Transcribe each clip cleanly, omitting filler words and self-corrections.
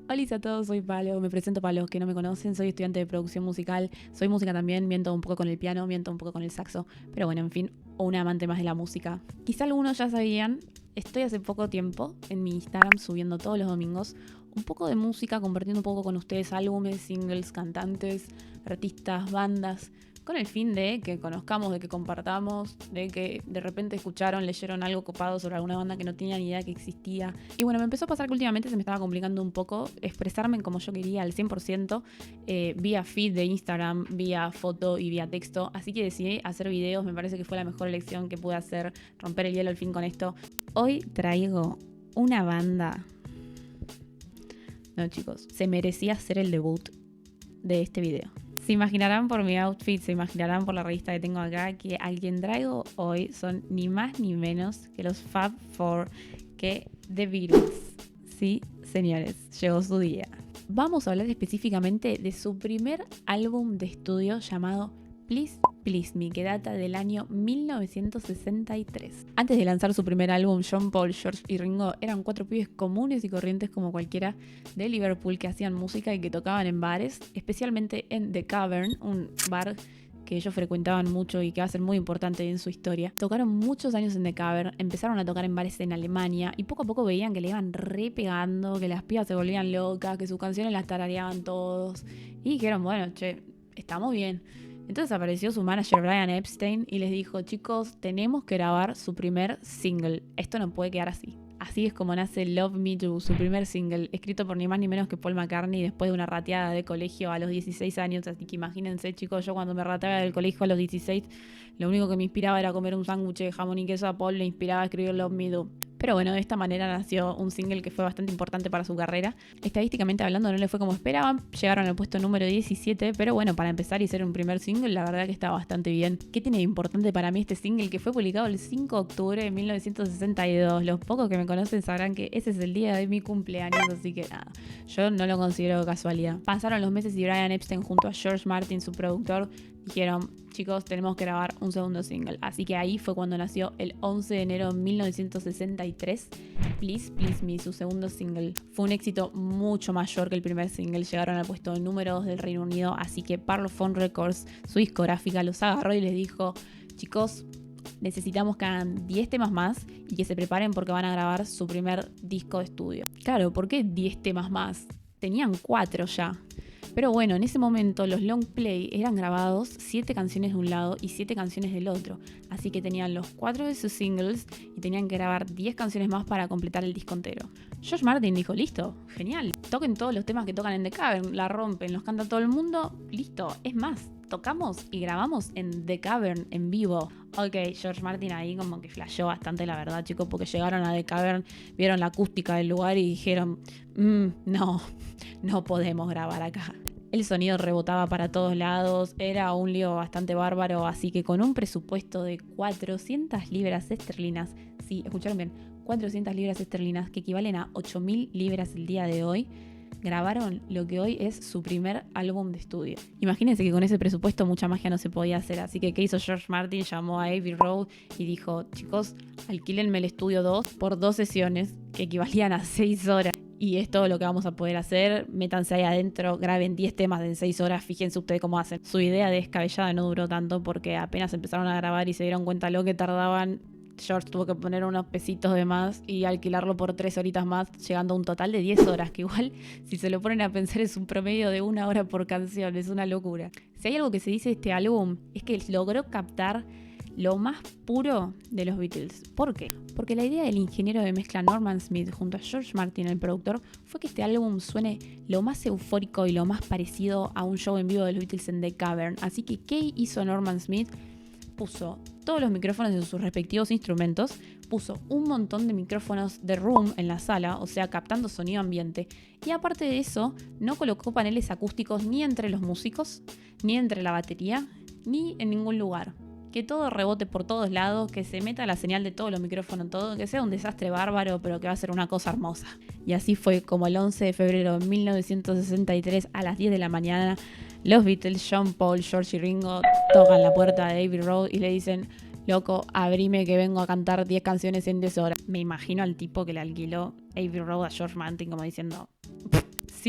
Hola a todos, soy Palo, me presento para los que no me conocen, soy estudiante de producción musical, soy música también, miento un poco con el piano, miento un poco con el saxo, pero bueno, en fin, una amante más de la música. Quizá algunos ya sabían, estoy hace poco tiempo en mi Instagram subiendo todos los domingos un poco de música, compartiendo un poco con ustedes álbumes, singles, cantantes, artistas, bandas, con el fin de que conozcamos, de que compartamos, de que de repente escucharon, leyeron algo copado sobre alguna banda que no tenía ni idea que existía. Y bueno, me empezó a pasar que últimamente se me estaba complicando un poco expresarme como yo quería al 100%, vía feed de Instagram, vía foto y vía texto. Así que decidí hacer videos, me parece que fue la mejor elección que pude hacer, romper el hielo al fin con esto. Hoy traigo una banda. No, chicos, se merecía hacer el debut de este video. Se imaginarán por mi outfit, se imaginarán por la revista que tengo acá, que a quien traigo hoy son ni más ni menos que los Fab Four, que The Beatles. Sí, señores, llegó su día. Vamos a hablar específicamente de su primer álbum de estudio llamado Please Please Me, que data del año 1963. Antes de lanzar su primer álbum, John, Paul, George y Ringo eran 4 pibes comunes y corrientes como cualquiera de Liverpool que hacían música y que tocaban en bares, especialmente en The Cavern, un bar que ellos frecuentaban mucho y que va a ser muy importante en su historia. Tocaron muchos años en The Cavern, empezaron a tocar en bares en Alemania y poco a poco veían que le iban re pegando, que las pibas se volvían locas, que sus canciones las tarareaban todos y dijeron, bueno, che, estamos bien. Entonces apareció su manager Brian Epstein y les dijo, chicos, tenemos que grabar su primer single. Esto no puede quedar así. Así es como nace Love Me Do, su primer single, escrito por ni más ni menos que Paul McCartney después de una rateada de colegio a los 16 años. Así que imagínense, chicos, yo cuando me rateaba del colegio a los 16, lo único que me inspiraba era comer un sándwich de jamón y queso. A Paul le inspiraba escribir Love Me Do. Pero bueno, de esta manera nació un single que fue bastante importante para su carrera. Estadísticamente hablando no le fue como esperaban, llegaron al puesto número 17, pero bueno, para empezar y ser un primer single, la verdad que está bastante bien. ¿Qué tiene de importante para mí este single que fue publicado el 5 de octubre de 1962? Los pocos que me conocen sabrán que ese es el día de mi cumpleaños, así que nada, yo no lo considero casualidad. Pasaron los meses y Brian Epstein junto a George Martin, su productor, dijeron, chicos, tenemos que grabar un segundo single. Así que ahí fue cuando nació el 11 de enero de 1963, Please Please Me, su segundo single. Fue un éxito mucho mayor que el primer single, llegaron al puesto número 2 del Reino Unido, así que Parlophone Records, su discográfica, los agarró y les dijo, chicos, necesitamos que hagan 10 temas más y que se preparen porque van a grabar su primer disco de estudio. Claro, ¿por qué 10 temas más? Tenían 4 ya. Pero bueno, en ese momento los long play eran grabados 7 canciones de un lado y 7 canciones del otro. Así que tenían los 4 de sus singles y tenían que grabar 10 canciones más para completar el disco entero. George Martin dijo, listo, genial, toquen todos los temas que tocan en The Cavern, la rompen, los canta todo el mundo, listo. Es más, tocamos y grabamos en The Cavern en vivo. Ok, George Martin ahí como que flasheó bastante, la verdad, chicos, porque llegaron a The Cavern, vieron la acústica del lugar y dijeron, no podemos grabar acá. El sonido rebotaba para todos lados, era un lío bastante bárbaro, así que con un presupuesto de 400 libras esterlinas, sí, escucharon bien, 400 libras esterlinas, que equivalen a 8.000 libras el día de hoy, grabaron lo que hoy es su primer álbum de estudio. Imagínense que con ese presupuesto mucha magia no se podía hacer, así que ¿qué hizo George Martin? Llamó a Abbey Road y dijo, chicos, alquílenme el estudio 2 por 2 sesiones, que equivalían a 6 horas. Y es todo lo que vamos a poder hacer. Métanse ahí adentro, graben 10 temas de 6 horas, fíjense ustedes cómo hacen. Su idea de descabellada no duró tanto porque apenas empezaron a grabar y se dieron cuenta lo que tardaban. George tuvo que poner unos pesitos de más y alquilarlo por 3 horitas más, llegando a un total de 10 horas, que igual, si se lo ponen a pensar, es un promedio de 1 hora por canción, es una locura. Si hay algo que se dice de este álbum, es que logró captar lo más puro de los Beatles. ¿Por qué? Porque la idea del ingeniero de mezcla Norman Smith junto a George Martin, el productor, fue que este álbum suene lo más eufórico y lo más parecido a un show en vivo de los Beatles en The Cavern. Así que, ¿qué hizo Norman Smith? Puso todos los micrófonos en sus respectivos instrumentos, puso un montón de micrófonos de room en la sala, o sea, captando sonido ambiente, y aparte de eso, no colocó paneles acústicos ni entre los músicos, ni entre la batería, ni en ningún lugar. Que todo rebote por todos lados, que se meta la señal de todos los micrófonos, todo, que sea un desastre bárbaro, pero que va a ser una cosa hermosa. Y así fue como el 11 de febrero de 1963 a las 10 de la mañana, los Beatles, John, Paul, George y Ringo tocan la puerta de Abbey Road y le dicen, loco, abrime que vengo a cantar 10 canciones en 10 horas. Me imagino al tipo que le alquiló Abbey Road a George Martin como diciendo,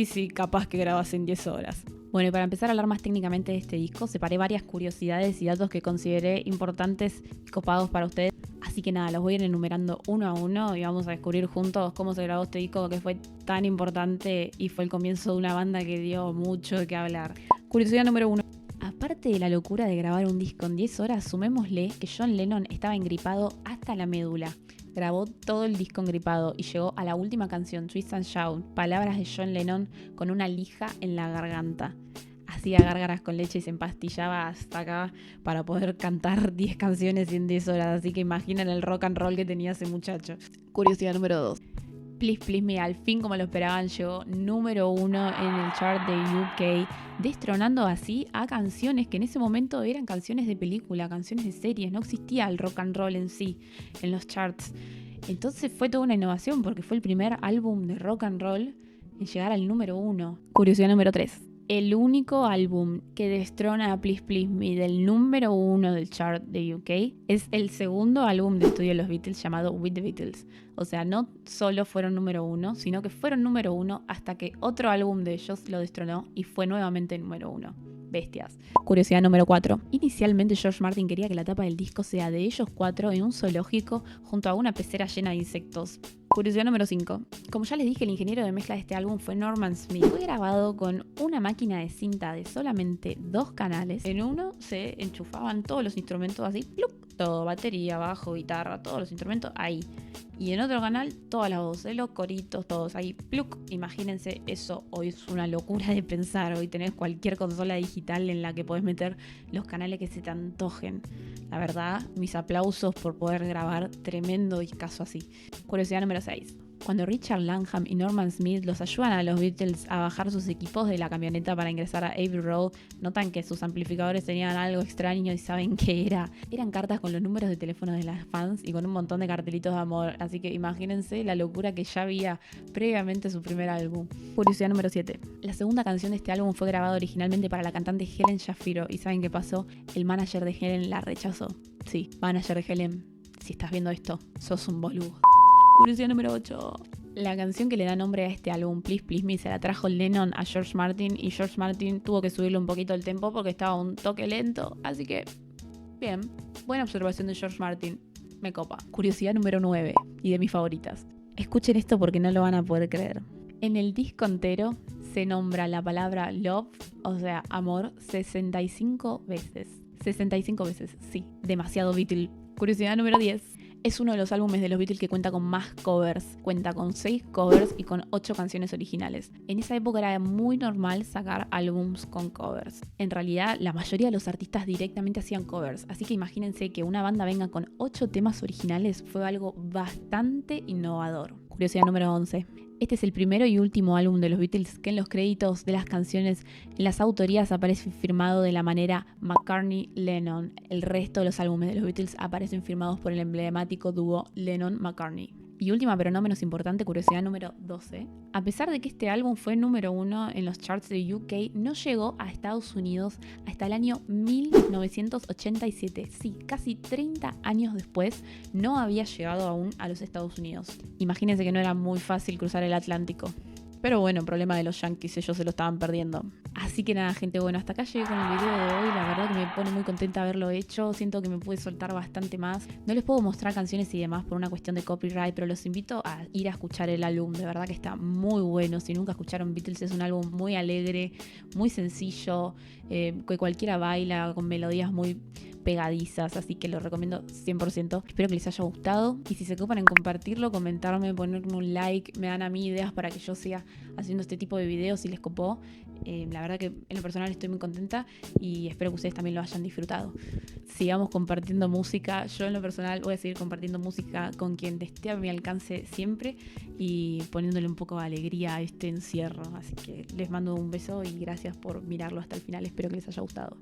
sí, capaz que grabas en 10 horas. Bueno, y para empezar a hablar más técnicamente de este disco, separé varias curiosidades y datos que consideré importantes y copados para ustedes. Así que nada, los voy a ir enumerando uno a uno y vamos a descubrir juntos cómo se grabó este disco que fue tan importante y fue el comienzo de una banda que dio mucho de qué hablar. Curiosidad número 1. Aparte de la locura de grabar un disco en 10 horas, sumémosle que John Lennon estaba engripado hasta la médula. Grabó todo el disco engripado y llegó a la última canción, Twist and Shout, palabras de John Lennon con una lija en la garganta. Hacía gárgaras con leche y se empastillaba hasta acá para poder cantar 10 canciones en 10 horas. Así que imaginen el rock and roll que tenía ese muchacho. Curiosidad número 2. Please Please Me, al fin como lo esperaban, llegó número 1 en el chart de UK, destronando así a canciones que en ese momento eran canciones de película, canciones de series, no existía el rock and roll en sí en los charts. Entonces fue toda una innovación porque fue el primer álbum de rock and roll en llegar al número 1. Curiosidad número 3. El único álbum que destrona a Please Please Me del número 1 del chart de UK es el segundo álbum de estudio de los Beatles llamado With the Beatles. O sea, no solo fueron número 1, sino que fueron número 1 hasta que otro álbum de ellos lo destronó y fue nuevamente número 1. Bestias. Curiosidad número 4. Inicialmente George Martin quería que la tapa del disco sea de ellos 4 en un zoológico junto a una pecera llena de insectos. Curiosidad número 5. Como ya les dije, el ingeniero de mezcla de este álbum fue Norman Smith. Fue grabado con una máquina de cinta de solamente 2 canales. En uno se enchufaban todos los instrumentos así, ¡plup! Todo, batería, bajo, guitarra, todos los instrumentos ahí. Y en otro canal, todas las voces, los coritos, todos ahí, ¡pluc! Imagínense eso, hoy es una locura de pensar. Hoy tenés cualquier consola digital en la que podés meter los canales que se te antojen. La verdad, mis aplausos por poder grabar tremendo discazo así. Curiosidad número 6. Cuando Richard Langham y Norman Smith los ayudan a los Beatles a bajar sus equipos de la camioneta para ingresar a Abbey Road, notan que sus amplificadores tenían algo extraño y saben qué era. Eran cartas con los números de teléfono de las fans y con un montón de cartelitos de amor, así que imagínense la locura que ya había previamente a su primer álbum. Curiosidad número 7. La segunda canción de este álbum fue grabada originalmente para la cantante Helen Shafiro y ¿saben qué pasó? El manager de Helen la rechazó. Sí, manager de Helen, si estás viendo esto, sos un boludo. Curiosidad número 8. La canción que le da nombre a este álbum, Please Please Me, se la trajo Lennon a George Martin y George Martin tuvo que subirle un poquito el tempo porque estaba un toque lento, así que bien, buena observación de George Martin, me copa. Curiosidad número 9 y de mis favoritas. Escuchen esto porque no lo van a poder creer. En el disco entero se nombra la palabra love, o sea, amor, 65 veces. 65 veces, sí, demasiado Beatle. Curiosidad número 10. Es uno de los álbumes de los Beatles que cuenta con más covers. Cuenta con 6 covers y con 8 canciones originales. En esa época era muy normal sacar álbums con covers. En realidad, la mayoría de los artistas directamente hacían covers. Así que imagínense que una banda venga con 8 temas originales fue algo bastante innovador. Curiosidad número 11. Este es el primero y último álbum de los Beatles que en los créditos de las canciones, en las autorías aparece firmado de la manera McCartney-Lennon. El resto de los álbumes de los Beatles aparecen firmados por el emblemático dúo Lennon-McCartney. Y última pero no menos importante, curiosidad número 12. A pesar de que este álbum fue número 1 en los charts de UK, no llegó a Estados Unidos hasta el año 1987. Sí, casi 30 años después no había llegado aún a los Estados Unidos. Imagínense que no era muy fácil cruzar el Atlántico. Pero bueno, problema de los Yankees, ellos se lo estaban perdiendo. Así que nada, gente, bueno, hasta acá llegué con el video de hoy. La verdad que me pone muy contenta haberlo hecho. Siento que me pude soltar bastante más. No les puedo mostrar canciones y demás por una cuestión de copyright, pero los invito a ir a escuchar el álbum. De verdad que está muy bueno. Si nunca escucharon Beatles, es un álbum muy alegre, muy sencillo, que cualquiera baila, con melodías muy pegadizas, así que lo recomiendo 100%. Espero que les haya gustado y si se ocupan en compartirlo, comentarme, ponerme un like, me dan a mí ideas para que yo siga haciendo este tipo de videos si les copó. La verdad que en lo personal estoy muy contenta y espero que ustedes también lo hayan disfrutado. Sigamos compartiendo música. Yo en lo personal voy a seguir compartiendo música con quien esté a mi alcance siempre y poniéndole un poco de alegría a este encierro. Así que les mando un beso y gracias por mirarlo hasta el final. Espero que les haya gustado.